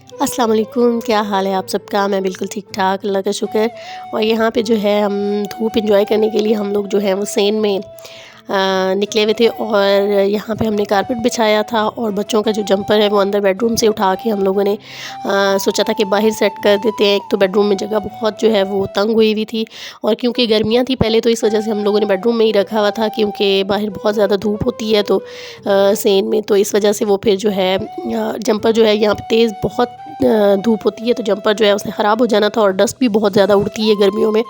अस्सलाम वालेकुम, क्या हाल है आप सबका। मैं बिल्कुल ठीक ठाक, अल्लाह का शुक्र। और यहाँ पे जो है हम धूप एंजॉय करने के लिए हम लोग जो है वो सेन में निकले हुए थे। और यहाँ पे हमने कारपेट बिछाया था और बच्चों का जो जंपर है वो अंदर बेडरूम से उठा के हम लोगों ने सोचा था कि बाहर सेट कर देते हैं। एक तो बेडरूम में जगह बहुत जो है वो तंग हुई हुई थी, और क्योंकि गर्मियाँ थी पहले, तो इस वजह से हम लोगों ने बेडरूम में ही रखा हुआ था, क्योंकि बाहर बहुत ज़्यादा धूप होती है तो सेन में, तो इस वजह से वो फिर जो है जंपर जो है यहाँ पे तेज़ बहुत धूप होती है तो जंपर जो है उसने ख़राब हो जाना था। और डस्ट भी बहुत ज़्यादा उड़ती है गर्मियों में,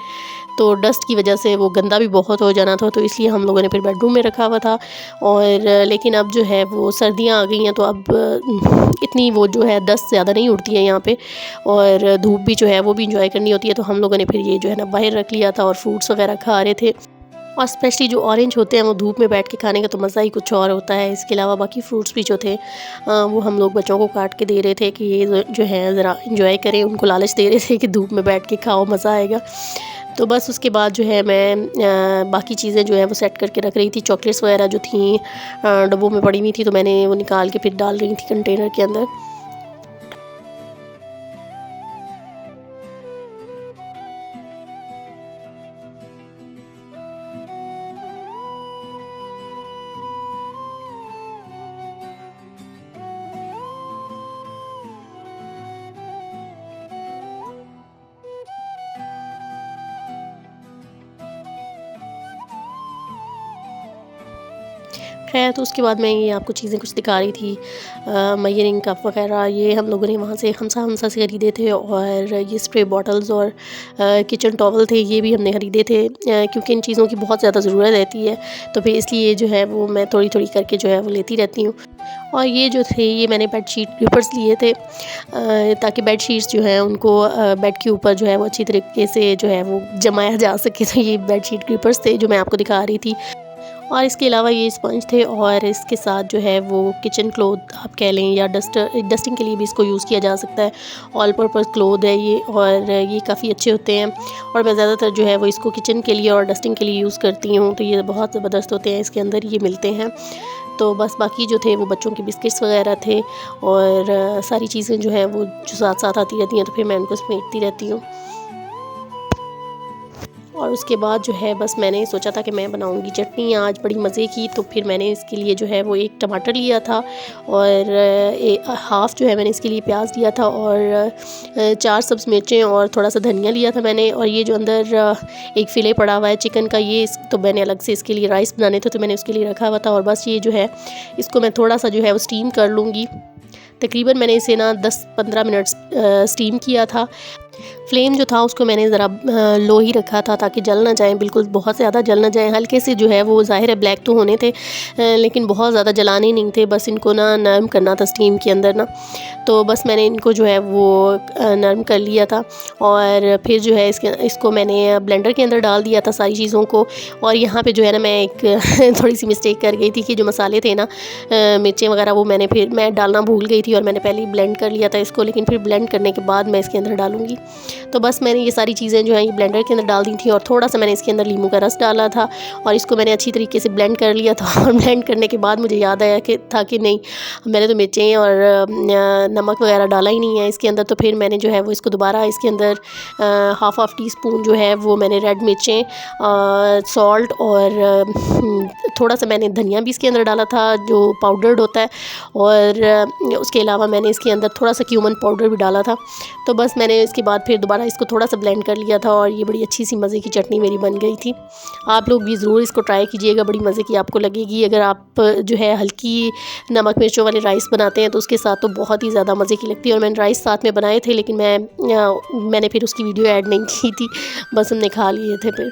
तो डस्ट की वजह से वो गंदा भी बहुत हो जाना था, तो इसलिए हम लोगों ने फिर बेडरूम में रखा हुआ था। और लेकिन अब जो है वो सर्दियाँ आ गई हैं, तो अब इतनी वो जो है डस्ट ज़्यादा नहीं उड़ती है यहाँ पे, और धूप भी जो है वो भी इंजॉय करनी होती है। तो हम लोगों ने फिर ये जो है ना बाहर रख लिया था और फ्रूट्स वगैरह खा रहे थे। और स्पेशली जो ऑरेंज होते हैं वो धूप में बैठ के खाने का तो मज़ा ही कुछ और होता है। इसके अलावा बाकी फ्रूट्स भी जो थे वो हम लोग बच्चों को काट के दे रहे थे कि ये जो है ज़रा इंजॉय करें, उनको लालच दे रहे थे कि धूप में बैठ के खाओ, मज़ा आएगा। तो बस उसके बाद जो है मैं बाकी चीज़ें जो है वो सेट करके रख रही थी। चॉकलेट्स वगैरह जो थी डब्बों में पड़ी हुई थी, तो मैंने वो निकाल के फिर डाल रही थी कंटेनर के अंदर। खैर, तो उसके बाद मैं ये आपको चीज़ें कुछ दिखा रही थी। मयरिंग कप वगैरह ये हम लोगों ने वहाँ से हमसा हमसा से ख़रीदे थे, और ये स्प्रे बॉटल्स और किचन टॉवल थे, ये भी हमने ख़रीदे थे, क्योंकि इन चीज़ों की बहुत ज़्यादा ज़रूरत रहती है। तो फिर इसलिए जो है वो मैं थोड़ी थोड़ी करके जो है वो लेती रहती हूँ। और ये जो थे ये मैंने बेडशीट क्लिपर्स लिए थे, ताकि बेडशीट्स जो हैं उनको बेड के ऊपर जो है वो अच्छी तरीके से जो है वो जमाया जा सके। तो ये बेडशीट क्लिपर्स थे जो मैं आपको दिखा रही थी। और इसके अलावा ये स्पंज थे, और इसके साथ जो है वो किचन क्लॉथ आप कह लें, या डस्टिंग के लिए भी इसको यूज़ किया जा सकता है। ऑल पर्पज़ क्लॉथ है ये, और ये काफ़ी अच्छे होते हैं। और मैं ज़्यादातर जो है वो इसको किचन के लिए और डस्टिंग के लिए यूज़ करती हूँ, तो ये बहुत ज़बरदस्त होते हैं, इसके अंदर ये मिलते हैं। तो बस बाकी जो थे वो बच्चों के बिस्किट्स वगैरह थे, और सारी चीज़ें जो हैं वो जो साथ साथ आती रहती हैं, तो फिर मैं उनको समेटती रहती हूँ। और उसके बाद जो है बस मैंने सोचा था कि मैं बनाऊंगी चटनी आज बड़ी मज़े की। तो फिर मैंने इसके लिए जो है वो एक टमाटर लिया था, और हाफ़ जो है मैंने इसके लिए प्याज लिया था, और 4 सब्ज़ मिर्चें और थोड़ा सा धनिया लिया था मैंने। और ये जो अंदर एक फ़िले पड़ा हुआ है चिकन का, ये तो मैंने अलग से इसके लिए राइस बनाने थे, तो मैंने उसके लिए रखा हुआ था। और बस ये जो है इसको मैं थोड़ा सा जो है वो स्टीम कर लूँगी। तकरीबन मैंने इसे ना 10-15 मिनट स्टीम किया था। फ्लेम जो था उसको मैंने ज़रा लो ही रखा था, ताकि जल ना जाए, बिल्कुल बहुत ज़्यादा जल ना जाए। हल्के से जो है वो ज़ाहिर है ब्लैक तो होने थे, लेकिन बहुत ज़्यादा जलाने नहीं थे, बस इनको ना नरम करना था स्टीम के अंदर ना। तो बस मैंने इनको जो है वो नरम कर लिया था, और फिर जो है इसको मैंने ब्लेंडर के अंदर डाल दिया था सारी चीज़ों को। और यहाँ पे जो है ना मैं एक थोड़ी सी मिस्टेक कर गई थी कि जो मसाले थे ना, मिर्चें वगैरह, वो मैं डालना भूल गई थी, और मैंने पहले ही ब्लेंड कर लिया था इसको, लेकिन फिर ब्लेंड करने के बाद मैं इसके अंदर डालूँगी। तो बस मैंने ये सारी चीज़ें जो हैं ये ब्लेंडर के अंदर डाल दी थी, और थोड़ा सा मैंने इसके अंदर नींबू का रस डाला था, और इसको मैंने अच्छी तरीके से ब्लेंड कर लिया था। और ब्लेंड करने के बाद मुझे याद आया कि नहीं, मैंने तो मिर्चें और नमक वगैरह डाला ही नहीं है इसके अंदर। तो फिर मैंने जो है वो इसको दोबारा इसके अंदर हाफ़ टी स्पून जो है वो मैंने रेड मिर्चें, सॉल्ट, और थोड़ा सा मैंने धनिया भी इसके अंदर डाला था जो पाउडर्ड होता है, और उसके अलावा मैंने इसके अंदर थोड़ा सा क्यूमन पाउडर भी डाला था। तो बस मैंने इसके बाद फिर दोबारा इसको थोड़ा सा ब्लेंड कर लिया था, और ये बड़ी अच्छी सी मज़े की चटनी मेरी बन गई थी। आप लोग भी ज़रूर इसको ट्राई कीजिएगा, बड़ी मज़े की आपको लगेगी। अगर आप जो है हल्की नमक मिर्चों वाले राइस बनाते हैं तो उसके साथ तो बहुत ही ज़्यादा मज़े की लगती है। और मैंने राइस साथ में बनाए थे, लेकिन मैंने फिर उसकी वीडियो ऐड नहीं की थी, बस हमने खा लिए थे फिर।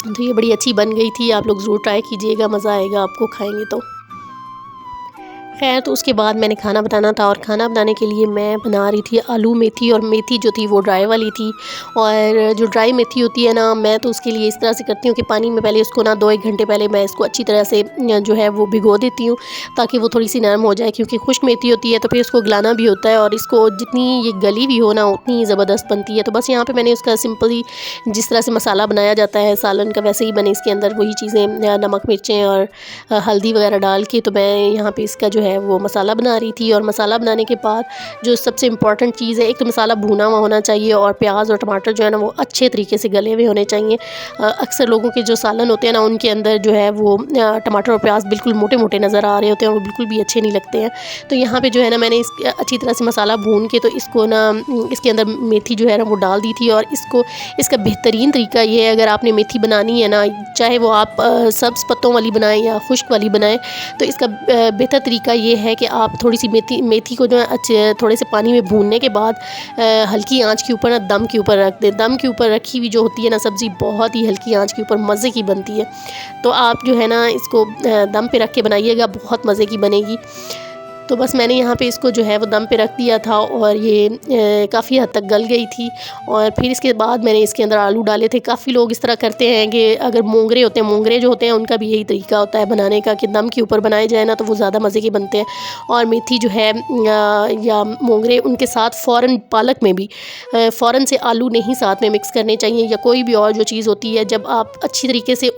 तो ये बड़ी अच्छी बन गई थी, आप लोग ज़रूर ट्राई कीजिएगा, मज़ा आएगा आपको खाएँगे तो। खैर, तो उसके बाद मैंने खाना बनाना था, और खाना बनाने के लिए मैं बना रही थी आलू मेथी। और मेथी जो थी वो ड्राई वाली थी, और जो ड्राई मेथी होती है ना, मैं तो उसके लिए इस तरह से करती हूँ कि पानी में पहले उसको ना 2-1 घंटे पहले मैं इसको अच्छी तरह से जो है वो भिगो देती हूँ, ताकि वो थोड़ी सी नरम हो जाए। क्योंकि खुश्क मेथी होती है तो फिर उसको गलाना भी होता है, और इसको जितनी ये गली भी हो ना उतनी ही ज़बरदस्त बनती है। तो बस यहाँ पर मैंने उसका सिंपल ही जिस तरह से मसाला बनाया जाता है सालन का, वैसे ही बने इसके अंदर वही चीज़ें नमक मिर्चें और हल्दी वगैरह डाल के, तो मैं यहाँ पर इसका जो है वो मसाला बना रही थी। और मसाला बनाने के बाद जो सबसे इम्पॉर्टेंट चीज़ है, एक तो मसाला भुना हुआ होना चाहिए और प्याज और टमाटर जो है ना वो अच्छे तरीके से गले हुए होने चाहिए। अक्सर लोगों के जो सालन होते हैं ना उनके अंदर जो है वो टमाटर और प्याज बिल्कुल मोटे मोटे नज़र आ रहे होते हैं और वो बिल्कुल भी अच्छे नहीं लगते हैं। तो यहाँ पे जो है ना मैंने इस अच्छी तरह से मसाला भून के तो इसको ना इसके अंदर मेथी जो है ना वो डाल दी थी। और इसका बेहतरीन तरीका ये है, अगर आपने मेथी बनानी है ना, चाहे वो आप सब्ज़ पत्तों वाली बनाएं या खुश्क वाली बनाएं, तो इसका बेहतर तरीका ये है कि आप थोड़ी सी मेथी को जो है अच्छे थोड़े से पानी में भूनने के बाद हल्की आंच के ऊपर ना दम के ऊपर रख दें। दम के ऊपर रखी हुई जो होती है ना सब्ज़ी बहुत ही हल्की आंच के ऊपर मज़े की बनती है। तो आप जो है ना इसको दम पे रख के बनाइएगा, बहुत मज़े की बनेगी। तो बस मैंने यहाँ पे इसको जो है वो दम पे रख दिया था और ये काफ़ी हद तक गल गई थी। और फिर इसके बाद मैंने इसके अंदर आलू डाले थे। काफ़ी लोग इस तरह करते हैं कि अगर मोंगरे होते हैं, मोंगरे जो होते हैं उनका भी यही तरीका होता है बनाने का कि दम के ऊपर बनाए जाए ना तो वो ज़्यादा मज़े के बनते हैं। और मेथी जो है या मोंगरे उनके साथ फ़ौरन पालक में भी फ़ौरन से आलू नहीं साथ में मिक्स करने चाहिए, या कोई भी और जो चीज़ होती है। जब आप अच्छी तरीके से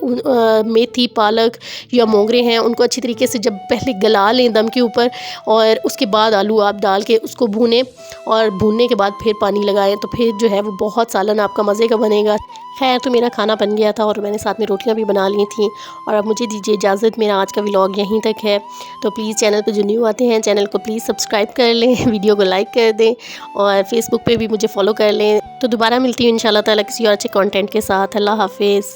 मेथी, पालक या मोंगरे हैं उनको अच्छी तरीके से जब पहले गला लें दम के ऊपर और उसके बाद आलू आप डाल के उसको भूनें और भूनने के बाद फिर पानी लगाएं, तो फिर जो है वो बहुत सालन आपका मज़े का बनेगा। खैर, तो मेरा खाना बन गया था और मैंने साथ में रोटियां भी बना ली थी। और अब मुझे दीजिए इजाज़त, मेरा आज का व्लॉग यहीं तक है। तो प्लीज़ चैनल पर जो न्यू आते हैं चैनल को प्लीज़ सब्सक्राइब कर लें, वीडियो को लाइक कर दें और फेसबुक पे भी मुझे फॉलो कर लें। तो दोबारा मिलती हूँ इंशाल्लाह ताला किसी और अच्छे कंटेंट के साथ। अल्लाह हाफिज़।